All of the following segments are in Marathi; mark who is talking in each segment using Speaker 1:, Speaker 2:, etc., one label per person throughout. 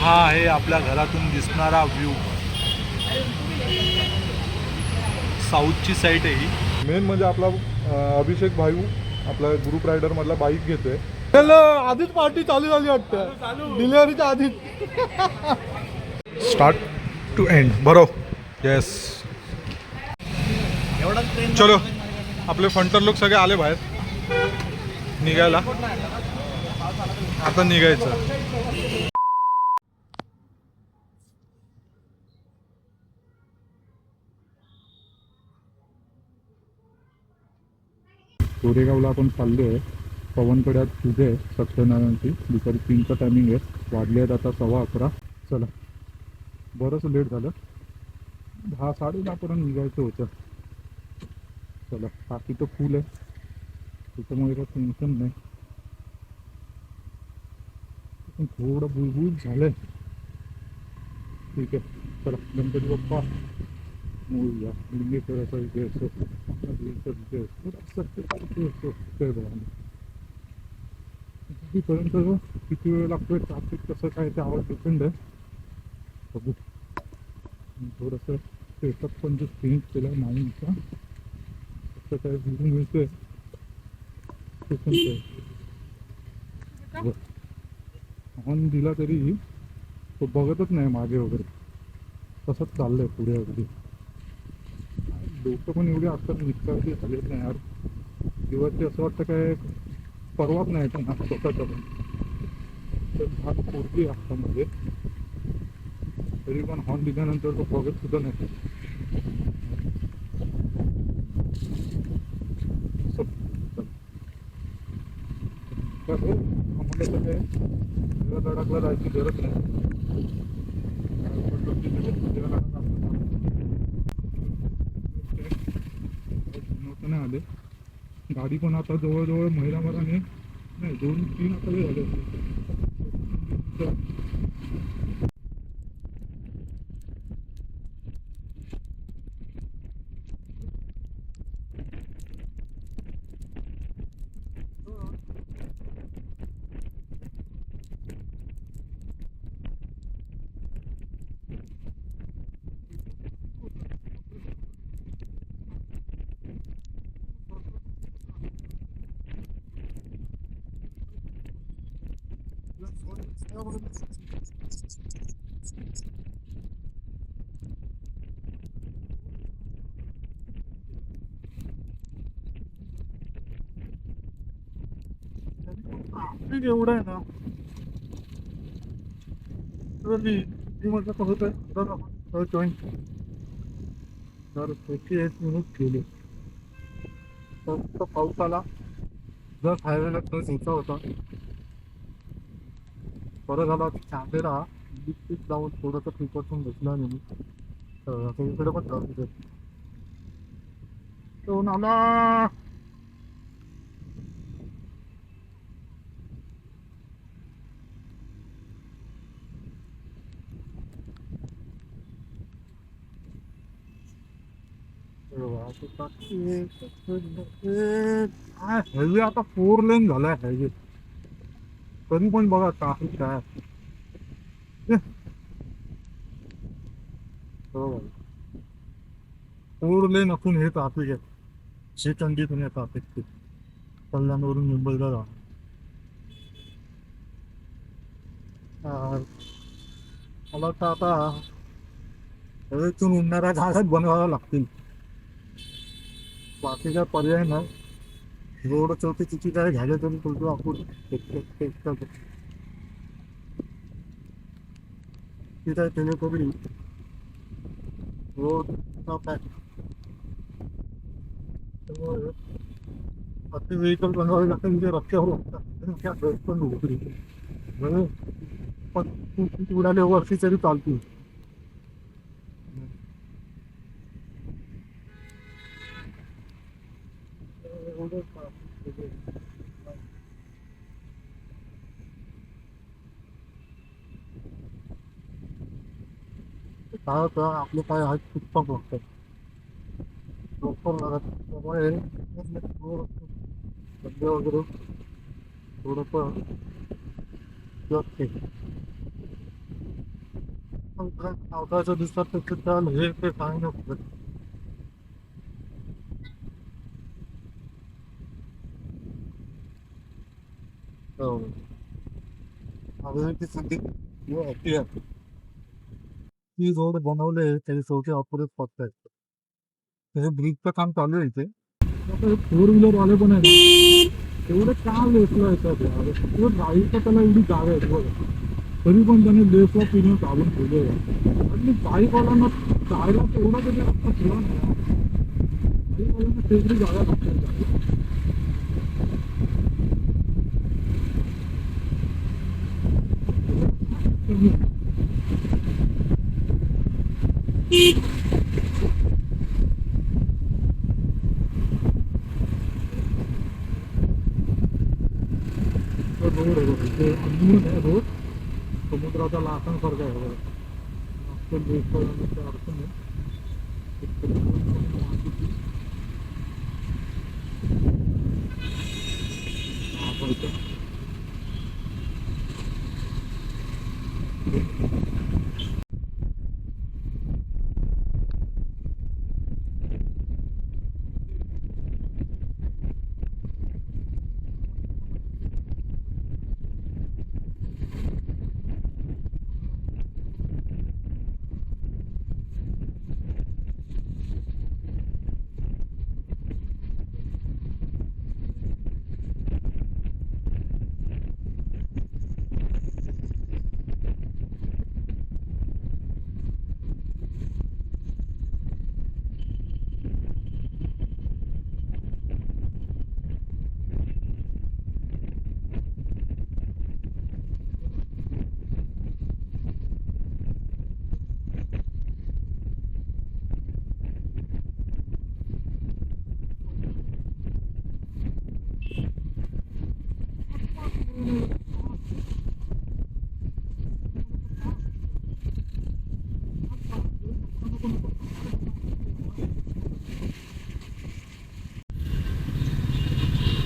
Speaker 1: हा आहे आपल्या घरातून दिसणारा व्ह्यू. साऊथची साईड आहे ही. मेन म्हणजे आपला अभिषेक भाऊ आपला ग्रुप रायडर मधला बाईक घेतोय. आधीच पार्टी चालू झाली वाटतं डिलिव्हरीच्या आधीच. स्टार्ट टू एंड बरोबर. येस. चलो आपले फंटर लोक सगळे आले बाहेर निघायला. आता निघायचं. कोरेगावला आपण चाललो आहे. पवनकडे आज पूजा आहे सत्यनारायणची. दुपारी 3चा टायमिंग आहे. वाजले आहेत आता 11:15. चला बरंच लेट झालं. 10 साडे 10 पर्यंत निघायचं होतं. चला बाकी तर फुल आहे त्याच्यामुळे काही टेन्शन नाही. पण थोडं बुलबुल झालंय. ठीक आहे चला गणपती बाप्पा मोरया. लिंगेश्वराचा विजय असो विजय असो जय भवानी. तिथपर्यंत किती वेळ लागतोय ट्रॅफिक कसं काय ते आवाज डिपेंड आहे. बघू. थोडंसं सेटअप पण जो चेंज केला आहे माईंडचा कसं काय व्ह्यू मिळतोय ते पण हॉर्न दिला तरी तो बघतच नाही मागे वगैरे. तसंच चाललंय पुढे अगदी. लोक पण एवढे आजकाल निष्काळजी झालेत नाही यार. किंवा ते असं वाटतं काय परवाच नाही त्यांना स्वतःचा पण. तर भाग पोरगी हातामध्ये तरी पण हॉर्न दिल्यानंतर तो बघत सुद्धा नाही. आम्हाला तर काय लडाखला जायची गरज नाही. नाही आले. गाडी पण आता जवळजवळ महिनाभराने नाही 2-3 आठवडे झाले. एवढं आहे ना म्हटलं तर होत आहे जॉईन तर 41 मिनिट गेले. फक्त पाऊस आला. जर हायवेला तो न्यायचा होता बरं झालं. कॅमेरा लिफ्ट लावून थोडंसं प्रिकॉशन घेतला नाही. इकडे पण जाऊ दे तो नाला. हायवे आता 4 लेन झालाय हायवे. तरी पण बघा ट्राफिक काय. 4 लेन असून हे ट्राफिक आहे. शेकंडीतून हे ट्राफिक ते कल्याणवरून मुंबईला जा. मला तर आता हवेतून उडणाऱ्या झाडात बनवाव्या लागतील. बाकी काय पर्याय नाही. रोड चौथी तिची काय झाले तरी बोलतो आपण तिथे टेलिकॉमी रोड अति व्हेकल बनवावे लागतात. म्हणजे रस्त्यावर पण नोकरी पण उडाले वर्षी तरी चालतील. काय होतं आपले पाय हात फुटपाक लागतात. त्यामुळे सध्या वगैरे थोडंसं
Speaker 2: पावसाच्या दिवसात सुद्धा हे ते काय नको. हो. अगदी ती संधी होती आहे. ती रोड बनवले त्याचे शेवटी अपुरेच पडतायत. त्याचे ब्रिजचं काम चालू आहे इथे.
Speaker 1: आता फोर व्हीलर वाले पण आहे ना, एवढं का लेसला येतात यार, सगळं गाडीचं त्याला एवढी जागा आहे बघा, तरी पण त्याने लेसला पिऊन चालून ठेवलं आहे. आणि बाईकवाल्यांना जायला तेवढा तरी रस्ता ठेवा ना, बाईकवाल्यांना तेवढी जागा लागते. रोड आहे बघा, इथे अंदरून आहे रोड, समुद्राचा लाटांसारखा आहे बघा. मागचं लेसवाल्यांना अडचण आहे.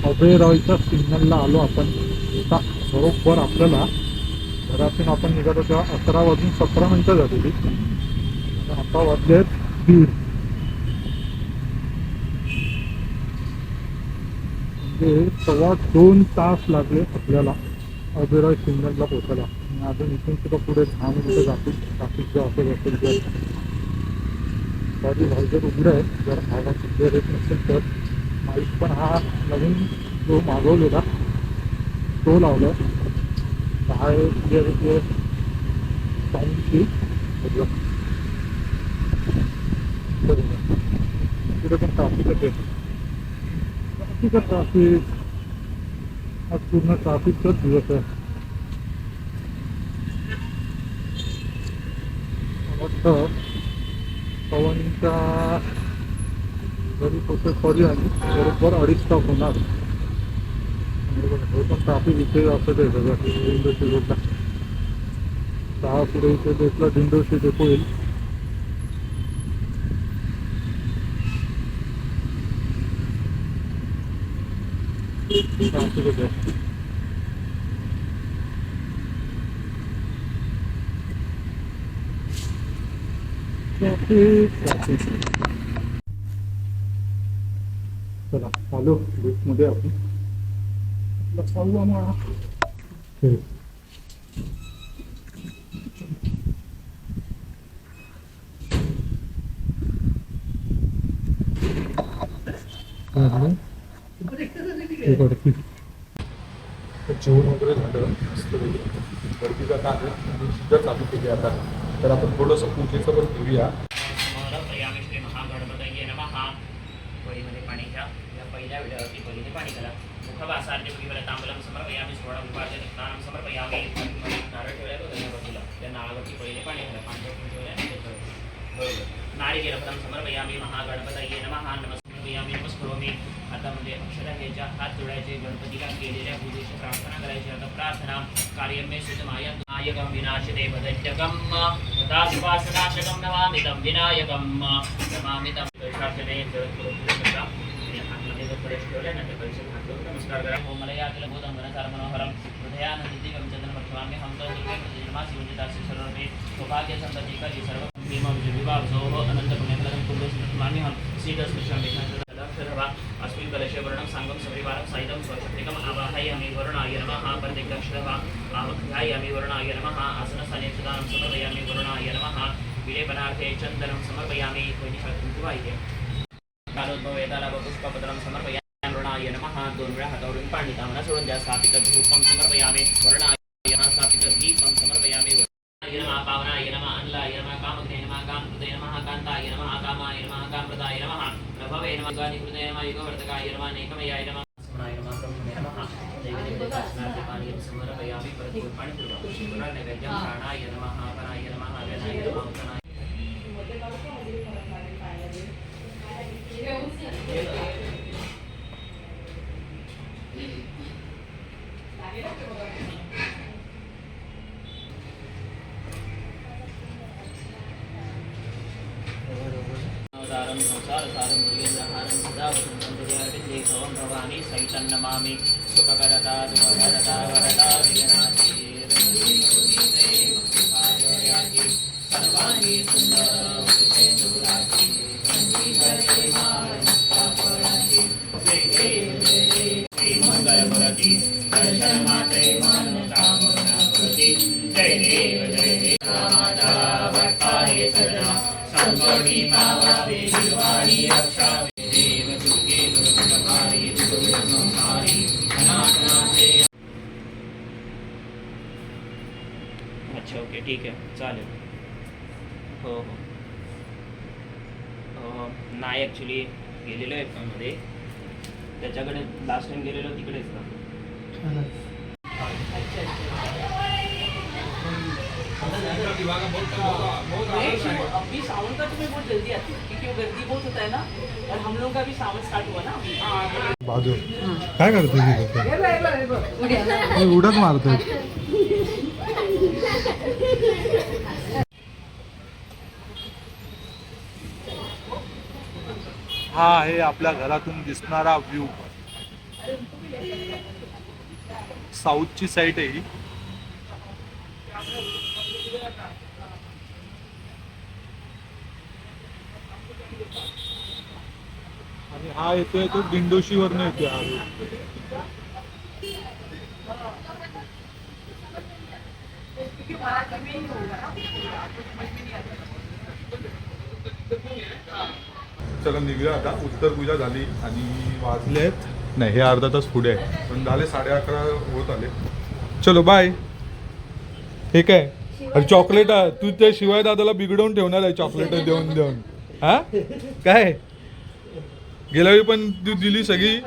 Speaker 1: अभयरायच्या सिग्नलला आलो आपण. आता बरोबर आपल्याला घरातून आपण निघालो तेव्हा 11:17 झालेली. आता वाजले 1:30, म्हणजे 2.25 तास लागले आपल्याला अभयराय सिग्नलला पोहोचायला. आणि अजून इथून सुद्धा पुढे 10 मिनिटं जातील. ट्राफिक जर असेल तर गाडी व्हायजर उघडं आहे, जर आवाज क्लिअर येत नसेल तर. माईक पण हा नवीन जो मागवलेला तो लावला, काय क्लिअर येते साऊंडची. तिकडे पण ट्राफिकच आहे, ट्राफिक. आज पूर्ण ट्राफिकचाच दिवस आहे. वाटतं पवनच्या घरी पोचेपर्यंत आणि बरोबर 2.5 तास होणार. हे पण ट्राफिक इथे असं आहे सगळं दिंडोशी रोडला. 6 पुढे इथे देखला दिंडोशी डेपो येईल. ट्राफिकच आहे. ट्राफिक. चला चालू लिफ्टमध्ये आपण चालू ना. जेवण वगैरे झालं मस्त गर्दी जात आहे आणि सुद्धा चालू केली आता. तर आपण थोडंसं पूजेचं पण घेऊया.
Speaker 3: श्री महागणपतये नमः. पळीमध्ये पाणी घ्या. या पहिल्या विड्यावरती पळीने पाणी करा. मुखवासार्थे मुखीवर तांबूलं समर्पयामी. सोळा स्नानं समर्पयामी. नारळ ठेवल्या बाजूला त्या नारळावरती पळीने पाणी करा. 5 फूल ठेवल्या बरोबर. नारिकेलफलं समर्पयामी. महागणपतये नमः. नमस्कारयामी. नमस्करोमी. आता म्हणजे अक्षरा घ्यायच्या, हात जोडायचे, गणपतीला केलेल्या पूजेची प्रार्थना करायची. आता प्रार्थना कार्यमे सुतमाय नायकं विनाशते वदैत्यकं दासवासनाशकं नमामितं विनायकं नमामितं. शासने जगद्गुरु पूजा आणि हातमध्ये जर ठेवल्यानंतर परिषद हात करून नमस्कार करा. ओम मला या तिला बोधं मनसार मनोहरम हृदयानंदी गमचंदन मध्यमाम्य हमतो दुर्गे निर्मासी उदितासी सर्वमे सौभाग्य संपत्ति कली सर्व भीमं विभाव सोह अनंत पुण्यफलदं कुंभस्मामि हम सीदस्मिश्रमेधांतरवा अस्मिन् कलशे वर्णं सांगं सविवारं साइदं स्वशक्तिकम् आवाहयामि वरुणाय नमः परदिग्दक्षिणः आवाहयामि वरुणाय नमः आसनस्थानेक्षदानं समर्पयामि वरुणाय नमः विलेपनार्थे चन्दनं समर्पयामि कुंकुमायते कालोद्भवेतालाभ पुष्पपत्रं समर्पयामि वरुणाय नमः. 2 वेळा हातावरून पाणी तांबडा सोडून द्या. स्थापित धूपं समर्पयामि वरुणाय नमः. स्थापित दीपं समर्पयामि वरुणाय नमः. पावनाय नमः अनलाय नमः कामग्ने नमः कामकृते नमः कान्ताय नमः कामाय नमः कामप्रदाय नमः प्रभवे नमः गादिकृते नमः युगवर्तकाय नमः नेकमयाय नमः समनाय नमः ब्रह्मणे नमः दैवदेवतास्नाते पानीयं समर्पयामि परतु पाणी पूर्वकं नैवेद्यं प्राणाय नमः पराय नमः व्यनाय नमः उत्तनाय सारं संसारसारं दुर्गेन्द्रहारं सदा वसन्तं हृदयार्पिते भवं भवानी सहितं नमामि सुखकरता दुःखकरता वरदा विघ्नाति सर्वाणि सुन्दरवपुषेन्दुराजि मंगलमूर्ति दर्शनमात्रे मनोकामना भवति. जय देव माता वत्पाये सदा संगोणी पावावे शिवाणी रक्षा देव दुर्गे दुर्गमारी दुर्गमारी अनाथनाथे. अच्छा ओके ठीक आहे चालेल. हो हो नाही ॲक्च्युली गेलेलो आहे मध्ये त्याच्याकडे लास्ट टाइम गेलेलो तिकडेच ना.
Speaker 4: अभी सावन का तुम्हें बहुत जल्दी आती है क्योंकि वो गर्दी बहुत होता है ना और हम लोगों का भी सावन स्टार्ट हुआ ना अभी.
Speaker 2: बाजू काय करते उडत मारतोय. हा आहे आपल्या घरातून दिसणारा व्ह्यू. साऊथची साईड आहे ही. आणि हा येतोय तो दिंडोशीवरनं येतोय हा road. चला निघूया आता. उत्तर पूजा झाली आणि वाजले आहेत नाही हे अर्धा तास पुढे आहे पण झाले 11:30 होत आले. चलो बाय. हे काय अरे चॉकलेट तू त्या शिवाय दादाला बिघडवून ठेवणार आहे चॉकलेट देऊन देऊन. हा काय गेल्या वेळी पण तू दिली सगळी.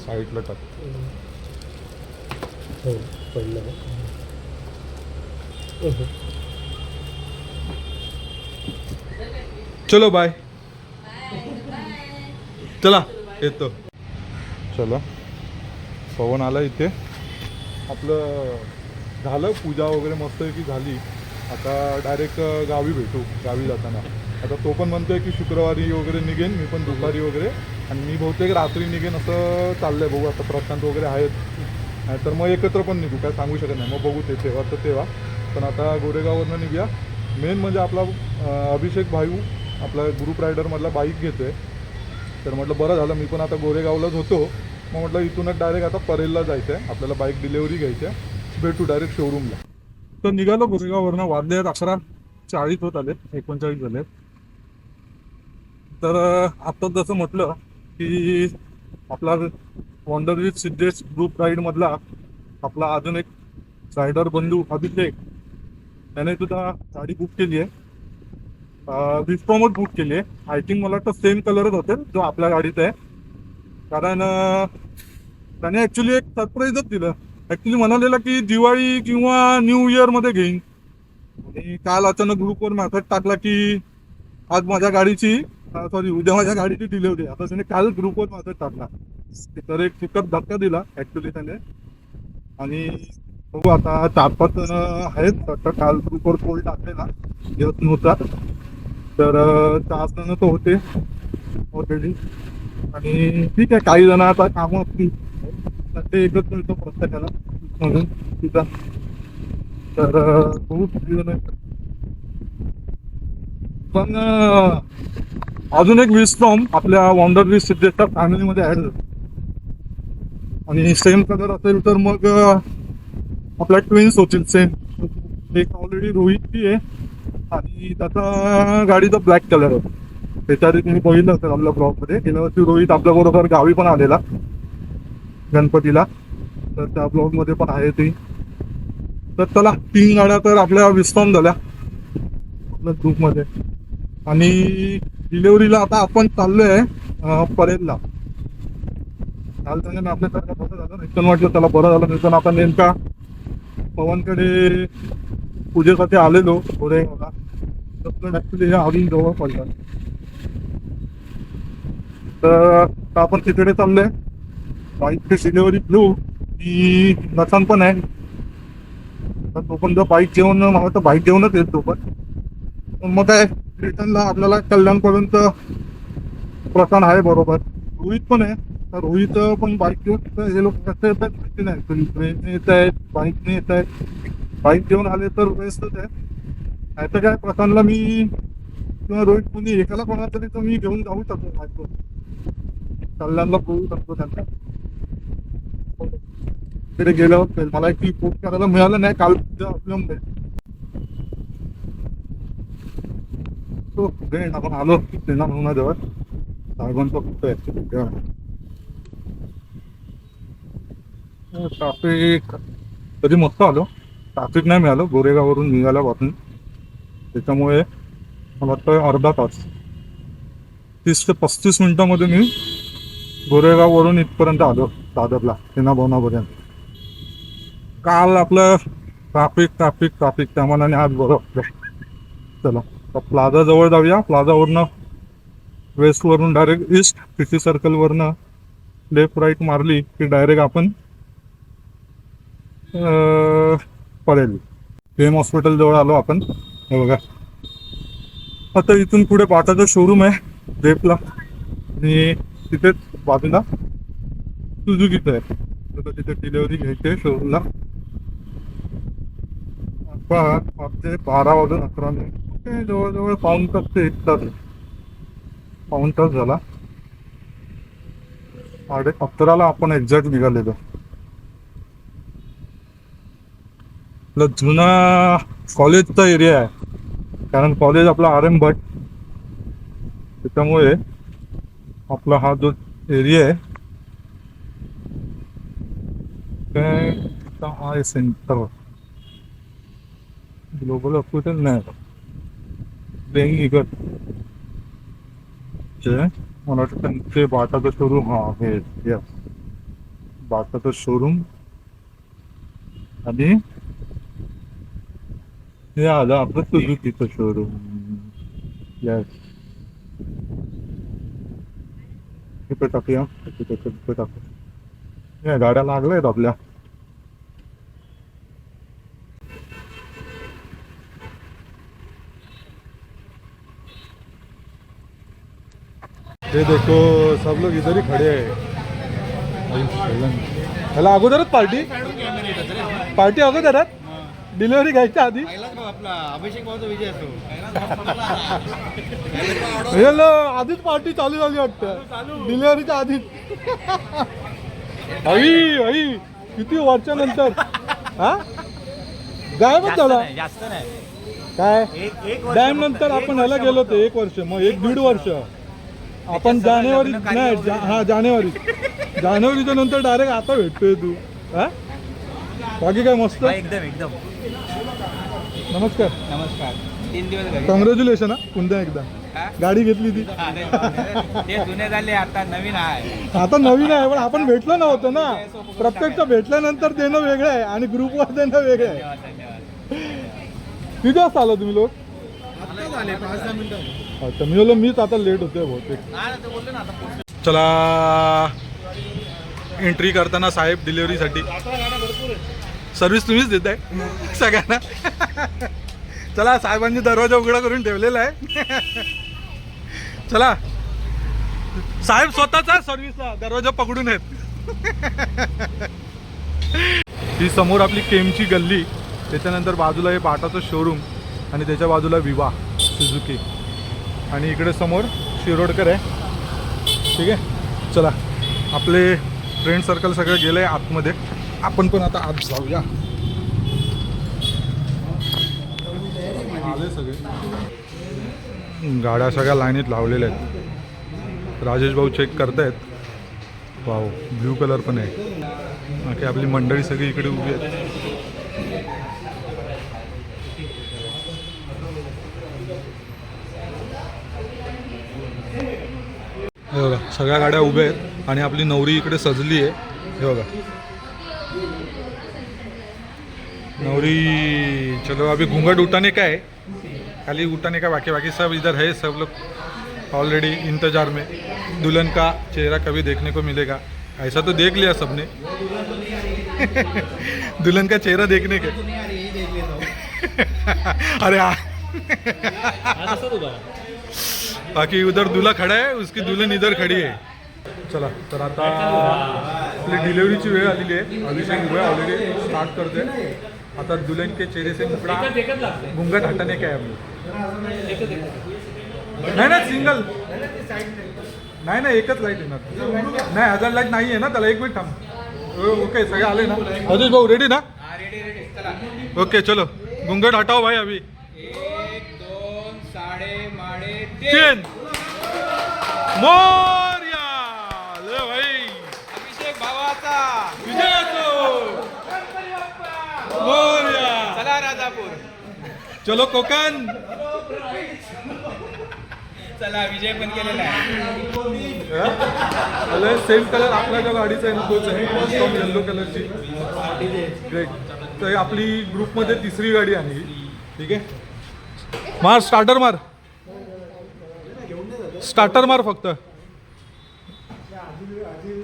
Speaker 2: साईडला टाक. चलो बाय. चला येतो. चला पवन आला इथे. आपलं झालं पूजा वगैरे मस्तपैकी झाली. आता डायरेक्ट गावी भेटू. गावी जाताना आता तो पण म्हणतोय की शुक्रवारी वगैरे निघेन मी पण दुपारी वगैरे आणि मी बहुतेक रात्री निघेन असं चाललंय. बघू आता प्रशांत वगैरे आहेत तर मग एकत्र पण निघू काय सांगू शकत नाही. मग बघू ते तेव्हा तर तेव्हा. पण आता गोरेगाववरनं निघूया. मेन म्हणजे आपला अभिषेक भाऊ आपला ग्रुप रायडरमधला बाईक घेतो आहे तर म्हटलं बरं झालं मी पण आता गोरेगावलाच होतो. मग म्हटलं इथूनच डायरेक्ट आता परेलला जायचं आहे. आपल्याला बाईक डिलेवरी घ्यायची आहे. भेटू डायरेक्ट शोरूमला. तर निघालो गोरेगाववरनं. वाजले 11:40 होत आले 39 झाले. तर आता जसं म्हटलं की आपला वॉन्डर विथ सिद्धेश ग्रुप राईडमधला आपला अजून एक रायडर बंधू अभिषेक त्याने सुद्धा गाडी बुक केली आहे. विस्पॉमच बुक केली आहे. आय थिंक मला वाटतं सेम कलरच होते जो आपल्या गाडीचा आहे. कारण त्याने ॲक्च्युली एक सरप्राईजच दिलं. ॲक्च्युली म्हणालेलं की दिवाळी किंवा न्यू इयरमध्ये घेईन आणि काल अचानक ग्रुपवर मेसेज टाकला की आज माझ्या गाडीची उद्या माझ्या गाडीची डिलिव्हरी. आता त्याने काल ग्रुपवर मेसेज टाकला तर एक सुखद धक्का दिला ॲक्च्युली त्याने. आणि बघू आता 4-5 जण आहेत वाटतं. काल ग्रुपवर पोल टाकलेला येत नव्हता तर 4 जण तर होते. ऑलरेडी. आणि ठीक आहे, काही जण आता कामं असतील तर ते एकच मिळतो प्रत्येकाला म्हणून तिथं. तर खूप जण आहेत. पण अजून एक विस्टॉम आपल्या वॉन्डर विथ सिद्धेशच्या फॅमिलीमध्ये ॲड झालं. आणि सेम कलर असेल तर मग आपल्या ट्विन्स होतील सेम. एक ऑलरेडी रोहितची आहे आणि त्याचा गाडीचा ब्लॅक कलर आहे. त्याच्याआधी तुम्ही बघितलं असेल आपल्या ब्लॉगमध्ये. गेल्या वर्षी रोहित आपल्याबरोबर गावी पण आलेला गणपतीला, तर त्या ब्लॉगमध्ये पण आहे ती. तर चला 3 गाड्या तर आपल्या विस्टॉम झाल्या आपल्या ग्रुपमध्ये. आणि डिलेवरीला आता आपण चाललोय परेलला. काल त्याने आपल्यासारखं बरं झालं, रिटर्न वाटलं त्याला बरं झालं. रिटर्न आता नेमका पवनकडे पूजेसाठी आलेलो गोरेगावला. तर ॲक्च्युली हे अजून जवळ पडलं. तर आता आपण तिकडे चाललोय. बाईकची डिलेवरी घेऊ की नसान पण आहे. तर तो पण जर बाईक घेऊन मला तर बाईक घेऊनच येत तो पण. मग काय रिटर्नला आपल्याला कल्याणपर्यंत प्रस्थान आहे बरोबर. रोहित पण आहे. तर रोहित पण बाईक घेऊन हे लोक कसं येत आहेत माहिती नाही. ट्रेनने येत आहेत, बाईकने येत आहेत. बाईक घेऊन आले तर बेस्टच आहे. नाही तर काय प्रस्थानला मी किंवा रोहित कोणी एकाला कोणाला तरी तर मी घेऊन जाऊ शकतो बाईकवर. कल्याणला पोहू शकतो त्यांना. तिकडे गेल्यावर मला एक पोस्ट करायला मिळालं नाही काल असल्यामुळे. आपण आलो त्यांना म्हणून जवळ साहेबांचा फक्त आहे. ट्राफिक कधी मस्त आलो. ट्राफिक नाही मिळालं गोरेगाववरून निघाल्यापासून. त्याच्यामुळे मला वाटतं अर्धा तास 30 ते 35 मिनिटामध्ये मी गोरेगाववरून इथपर्यंत आलो दादरला सेना भवनापर्यंत. काल आपलं ट्राफिक ट्राफिक ट्राफिक त्या मनाने आज बरं वाटलं. चला प्लाझा जवळ जाऊया. प्लाझावरनं वेस्टवरून डायरेक्ट ईस्ट सिटी सर्कलवरनं लेफ्ट राईट मारली की डायरेक्ट आपण पडेल. फेम हॉस्पिटल जवळ आलो आपण. हे बघा आता इथून पुढे बाटाचं शोरूम आहे जेपला आणि तिथेच बाजूला सुझुकीचं आहे. तर तिथे डिलेवरी घ्यायची आहे शोरूमला. आपले 12 वाजून 11 मिनिट जवळजवळ पाऊण तास ते 1 तास. पाऊण तास झाला. 11:30ला आपण एक्झॅक्ट निघालेलो. आपला जुना कॉलेजचा एरिया आहे कारण कॉलेज आपला RM भट. त्याच्यामुळे आपला हा जो एरिया आहे हा आहे सेंटर. ग्लोबल हॉस्पिटल नाही इगत मला वाटतं त्यांचे बाटाचं शोरूम. हा हे यस बाटाचं शोरूम. आणि हे आलं आपलं सुझुकीचं शोरूम. यस इथे टाकूया. इथे टाकू. या गाड्या लागल्या आहेत आपल्या. ये देखो सब लोग इधर ही खड़े हैं. ह्याला अगोदरच पार्टी अगोदरच डिलिव्हरी घ्यायच्या आधी.
Speaker 5: आपला अभिषेक भाऊचा विजय असतो.
Speaker 2: आधीच पार्टी चालू झाली वाटतं डिलिव्हरीच्या आधीच. आई किती वर्षानंतर हा गायबच झाला.
Speaker 5: जास्त नाही
Speaker 2: काय
Speaker 5: एक
Speaker 2: डॅम नंतर आपण ह्याला गेलो होतो 1 वर्ष मग 1-1.5 वर्ष. आपण जानेवारी नाही जानेवारीच्या नंतर डायरेक्ट आता भेटतोय तू. हा बाकी काय मस्त
Speaker 5: एकदम.
Speaker 2: नमस्कार
Speaker 5: 3 दिवस
Speaker 2: कॉंग्रॅच्युलेशन. हा पुन्हा एकदा गाडी घेतली ती.
Speaker 5: ते जुने झाले आता नवीन आहे.
Speaker 2: आता नवीन आहे पण आपण भेटलो नव्हतो ना. प्रत्यक्ष भेटल्यानंतर देणं वेगळं आहे आणि ग्रुपवर देणं वेगळं आहे. किती वाजता आला तुम्ही लोक?
Speaker 5: झाले 5-10 मिनिटं.
Speaker 2: अच्छा मी बोललो मीच आता लेट होतोय बहुतेक. चला एंट्री करताना साहेब डिलिव्हरीसाठी सर्व्हिस तुम्हीच देताय सगळ्यांना. चला साहेबांनी दरवाजा उघडा करून ठेवलेला आहे. चला
Speaker 1: साहेब स्वतःचा सर्व्हिसला दरवाजा पकडून आहेत. ही समोर आपली केमची गल्ली, त्याच्यानंतर बाजूला हे बाटाचं शोरूम आणि त्याच्या बाजूला विवा सुझुकी आणि इकडे समोर शिरोडकर आहे. ठीक आहे, चला आपले फ्रेंड सर्कल सगळं गेलं आहे आतमध्ये, आपण पण आता आत जाऊया. आले सगळे, गाड्या सगळ्या लाईनीत लावलेल्या आहेत. राजेश भाऊ चेक करतायत. वाव, ब्ल्यू कलर पण आहे. बाकी आपली मंडळी सगळी इकडे उभी आहेत. हे बघा सगळ्या गाड्या उभ्या आहेत आणि आपली नवरी इकडे सजली आहे. हे बघा नवरी, चलो अभी घूंघट उठाने का है, खाली उठाने का, बाकी सब इधर है. सब लोग ऑलरेडी इंतजार में. दुल्हन का चेहरा कभी देखने को मिलेगा, ऐसा तो देख लिया सबने. दुल्हन का चेहरा देखने के अरे बाकी उधर दूल्हा खड़ा है, उसकी दुल्हन इधर खड़ी है. चला तर आता आपली डिलिव्हरीची वेळ आलेली आहे. अभिषेक उभा ऑलरेडी स्टार्ट करते. आता दुल्हन के चेहरे से मुकड़ा घूंघट हटाने का है हम लोग. नाही ना सिंगल नाही ना, एकच लाईट येणार नाही. हजार लाईट नाही आहे ना त्याला. एक मिनिट थांब. ओके सगळे आले ना. अजित भाऊ रेडी ना? ओके चलो घूंघट हटाओ भाई. अभी
Speaker 5: 1 2 साडे माडे
Speaker 1: 3 मोरया. ले भाई
Speaker 5: अभिषेक भावाचा
Speaker 1: विजय असो. मोरया.
Speaker 5: चला राजापूर.
Speaker 1: चलो कोकण.
Speaker 5: चला विजय पण केलेला आहे.
Speaker 1: सेम कलर आपल्या ज्या गाडीचा आहे ना तोच आहे. येल्लो कलरची. ग्रेट. तर आपली ग्रुपमध्ये तिसरी गाडी आहे ही. ठीक आहे, मार स्टार्टर मार. स्टार्टर मार, फक्त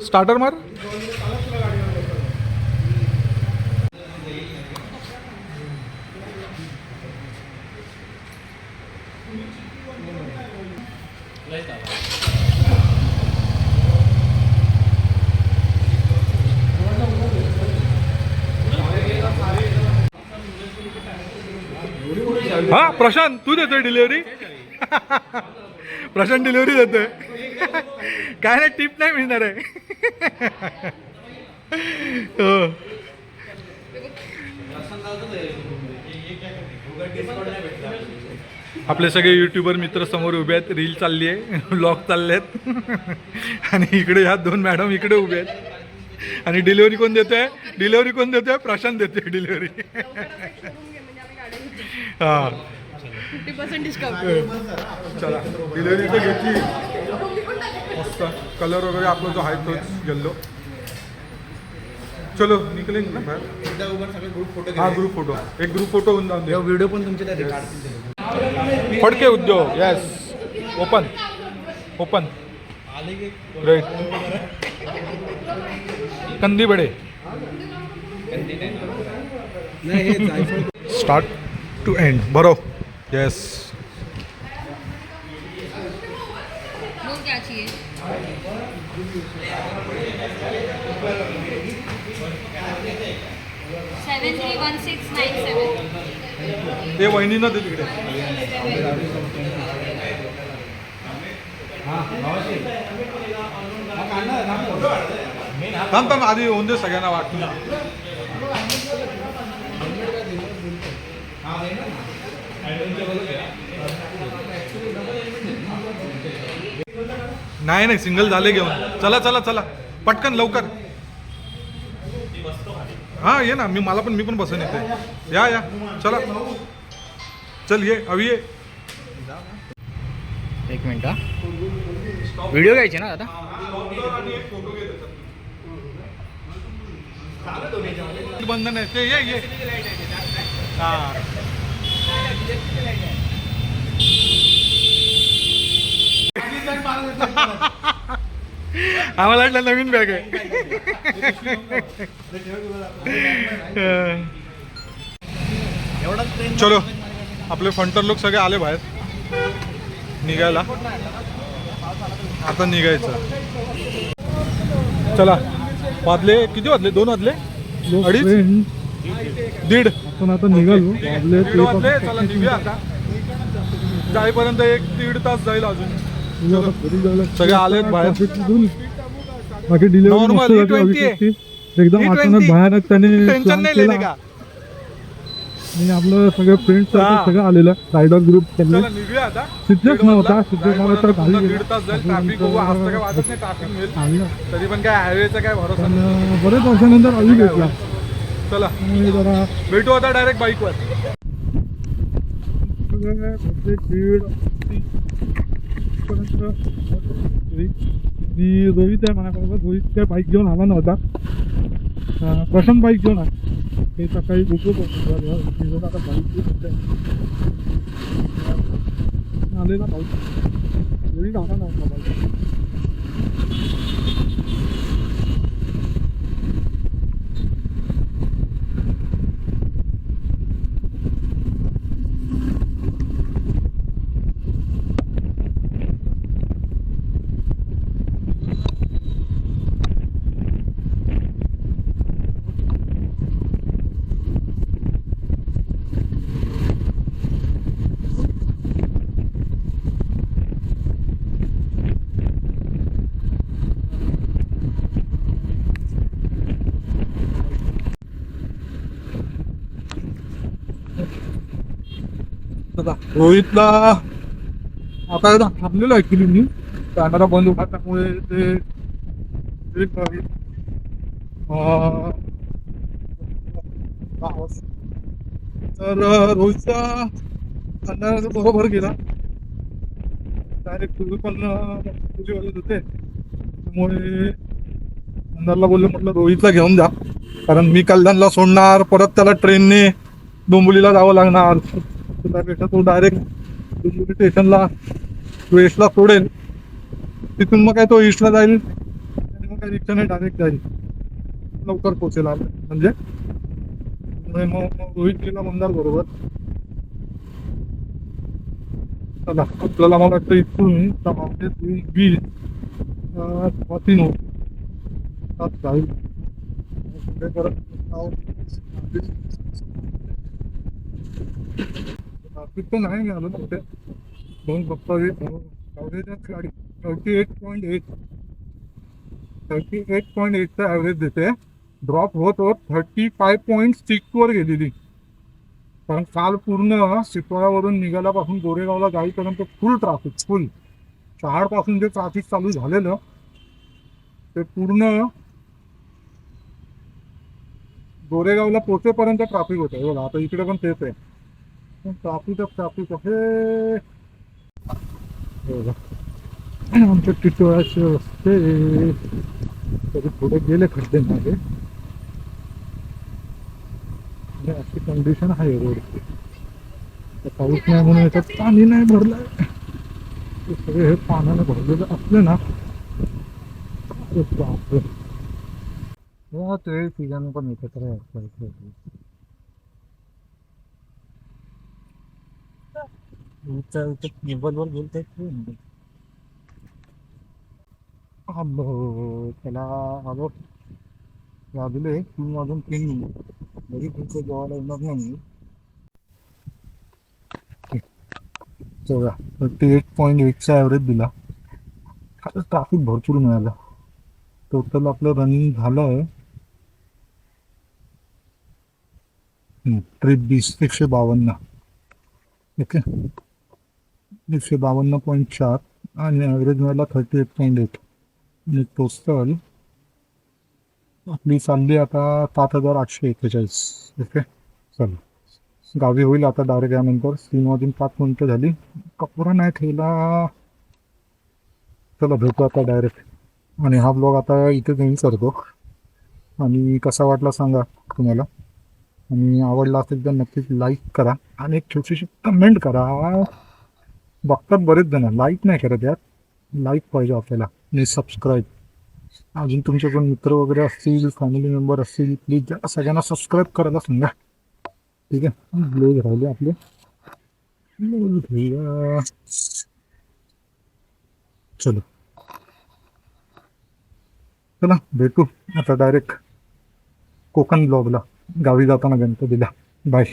Speaker 1: स्टार्टर मार. हा प्रशांत तू देतोय डिलिव्हरी. प्रशांत डिलिव्हरी देतोय. काय नाही, टिप नाही मिळणार आहे. हो. आपले सगळे युट्यूबर मित्र समोर उभे आहेत. रील चालली आहे, व्लॉग चालले आहेत. आणि इकडे ह्या दोन मॅडम इकडे उभे आहेत. आणि डिलिव्हरी कोण देतोय? डिलिव्हरी कोण देतोय? प्रशांत देतोय डिलिव्हरी. हां
Speaker 6: 50% डिस्काउंट.
Speaker 1: चला डिलिव्हरी तर घेतली. मस्त कलर वगैरे आपला जो आहे तोच येल्लो. चलो निकलेंगे ना बाहेर.
Speaker 5: एकदा उभं सगळे ग्रुप फोटो
Speaker 1: हा ग्रुप फोटो, एक ग्रुप फोटो होऊन जाऊन दे.
Speaker 5: व्हिडिओ पण तुमचे त्या काढतील.
Speaker 1: Phadke Udyog. Yes, open open. Great. कंदी बडे. Start to end. बरो. येस.
Speaker 6: वो क्या चाहिए? सेवन 31697.
Speaker 1: ते वहिनीनं ते तिकडे. थांब थांब आधी होऊन दे सगळ्यांना वाटून. नाही नाही सिंगल झाले घेऊन. चला चला चला पटकन लवकर. हां ये ना, मी पण बसून येते. या या चला. चल ये अभी ये.
Speaker 5: एक मिनिट. व्हिडिओ घ्यायचे ना आता.
Speaker 1: बंधन आहे ते. ये हां आम्हाला वाटलं नवीन बॅग आहे. चलो आपले फंटर लोक सगळे आले बाहेर निघायला. आता निघायचं. चला वाजले किती वाजले 2 वाजले 2:30 दीड
Speaker 2: आपण आता निघालो वाजले
Speaker 1: दीड वाजले. चला निघूया आता. जाईपर्यंत 1-1.5 तास जाईल अजून. सगळे आलेत बाहेर.
Speaker 2: बाकी डिलिव्हरी
Speaker 1: Normal
Speaker 2: मस्त झाली
Speaker 1: E20 आहे.
Speaker 2: अभिषेकची. एकदम
Speaker 1: E20.
Speaker 2: अचानक भयानक त्याने
Speaker 1: टेन्शन
Speaker 2: plan
Speaker 1: नाही
Speaker 2: केला.
Speaker 1: लेने का.
Speaker 2: आणि आपलं सगळे फ्रेंड्स
Speaker 1: हा.
Speaker 2: सगळं आलेलं रायडर ग्रुप सगळे
Speaker 1: चला निघूया आता.
Speaker 2: सिद्धेश नव्हता सिद्धेश मला तर
Speaker 1: जाईपर्यंत
Speaker 2: घाली
Speaker 1: पुन्हा 1.5 तास जाईल. ट्रॅफिक बघू. आज तर काय वाटत नाही ट्रॅफिक मिळेल.
Speaker 2: आलं.
Speaker 1: तरी पण काय हायवेचा काय भरोसा
Speaker 2: पण
Speaker 1: नाही.
Speaker 2: बरेच वर्षानंतर अवी भेटला
Speaker 1: चला
Speaker 2: त्यामुळे जरा
Speaker 1: भेटू आता डायरेक्ट बाईकवर.
Speaker 2: मी रोहित आहे म्हणाकडे रोहित काय बाईक घेऊन आला नव्हता. प्रशांत बाईक घेऊन आहे ते सकाळी बुकच होतो आता बाईक आलेला बाईक रोहित आला नव्हता बाईक.
Speaker 1: रोहितला आता एकदा थांबलेलो ऍक्च्युली मी कॅमेरा बंद होता त्यामुळे ते तर रोहितचा अंधाराचा बरोबर गेला डायरेक्ट तुम्ही पण तुझे होते त्यामुळे अंधारला बोललो म्हटलं रोहितला घेऊन जा कारण मी कल्याणला सोडणार परत त्याला ट्रेनने डोंबिवलीला जावं लागणार त्यापेक्षा तो डायरेक्ट डोंबिवली स्टेशनला वेस्टला सोडेल तिथून मग काय तो ईस्टला जाईल आणि मग काय रिक्षाने डायरेक्ट जाईल लवकर पोचेल म्हणजे मग रोहित गेला मंदार बरोबर. चला आपल्याला मला वाटतं इथून 20 जाईल ट्रॅफिक तर नाही मिळालं ना कुठे 2 गाडी 38.8चा ॲव्हरेज देते. ड्रॉप होत 35.6 वर गेलेली कारण काल पूर्ण सिटोळ्यावरून निघाल्यापासून गोरेगावला जाईपर्यंत फुल शहाडपासून जे ट्रॅफिक चालू झालेलं ते पूर्ण गोरेगावला पोचेपर्यंत ट्रॅफिक होतं बघा. आता इकडे पण तेच आहे ट्रॅफिक आहे. आमच्या टिटोळ्याचे रस्ते तरी पुढे गेले खड्डे मागे अशी कंडिशन आहे रोडची. पाऊस नाही म्हणून याच्यात पाणी नाही भरलंय. सगळे हे पाण्याने भरलेलं असले ना ते ठिकाणी पण एकत्र मोबाईलवर बोलताय त्याला आलो वाजले 3 वाजून 3 मिनिट तरी तुमचं जेवायला येणार नाही. 38.8चा ॲव्हरेज दिला. ट्रॅफिक भरपूर मिळालं. टोटल आपलं रनिंग झालं ट्रिप 152 ओके 152.4 आणि ॲव्हरेज मिळाला 38.8 आणि टोटल आपली चालली आता 7,841 ओके. चला गावी होईल आता डायरेक्ट यानंतर 3 वाजून 5 मिनिटं झाली. कपडा नाही ठेवला. चला भेटू आता डायरेक्ट. आणि हा ब्लॉग आता इथे नेहमी करतो आणि कसा वाटला सांगा तुम्हाला आणि आवडला असेल तर नक्कीच लाईक करा आणि एक छोटीशी कमेंट करा. बघतात बरेच जण लाईक नाही करत यार. लाईक पाहिजे आपल्याला आणि सबस्क्राईब. अजून तुमचे कोण मित्र वगैरे असतील फॅमिली मेंबर असतील प्लीज सगळ्यांना सबस्क्राईब करायला सांगा. ठीक आहे ब्लॉग राहिले आपले चलो.
Speaker 2: चला भेटू आता डायरेक्ट कोकण ब्लॉगला गावी जाताना गणपतीला. बाय.